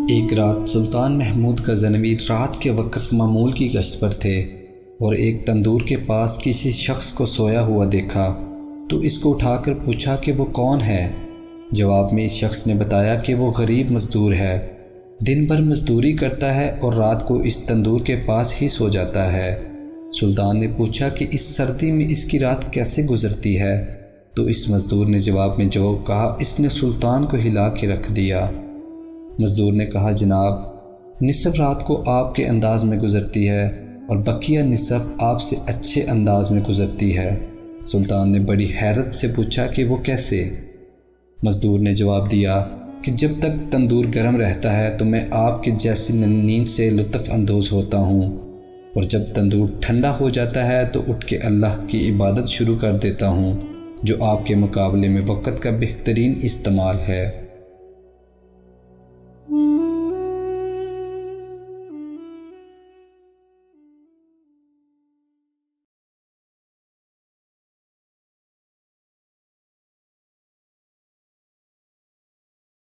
ایک رات سلطان محمود غزنوی رات کے وقت معمول کی گشت پر تھے اور ایک تندور کے پاس کسی شخص کو سویا ہوا دیکھا تو اس کو اٹھا کر پوچھا کہ وہ کون ہے۔ جواب میں اس شخص نے بتایا کہ وہ غریب مزدور ہے، دن بھر مزدوری کرتا ہے اور رات کو اس تندور کے پاس ہی سو جاتا ہے۔ سلطان نے پوچھا کہ اس سردی میں اس کی رات کیسے گزرتی ہے؟ تو اس مزدور نے جواب میں جو کہا اس نے سلطان کو ہلا کے رکھ دیا۔ مزدور نے کہا جناب، نصف رات کو آپ کے انداز میں گزرتی ہے اور بقیہ نصف آپ سے اچھے انداز میں گزرتی ہے۔ سلطان نے بڑی حیرت سے پوچھا کہ وہ کیسے؟ مزدور نے جواب دیا کہ جب تک تندور گرم رہتا ہے تو میں آپ کے جیسی نیند سے لطف اندوز ہوتا ہوں، اور جب تندور ٹھنڈا ہو جاتا ہے تو اٹھ کے اللہ کی عبادت شروع کر دیتا ہوں، جو آپ کے مقابلے میں وقت کا بہترین استعمال ہے۔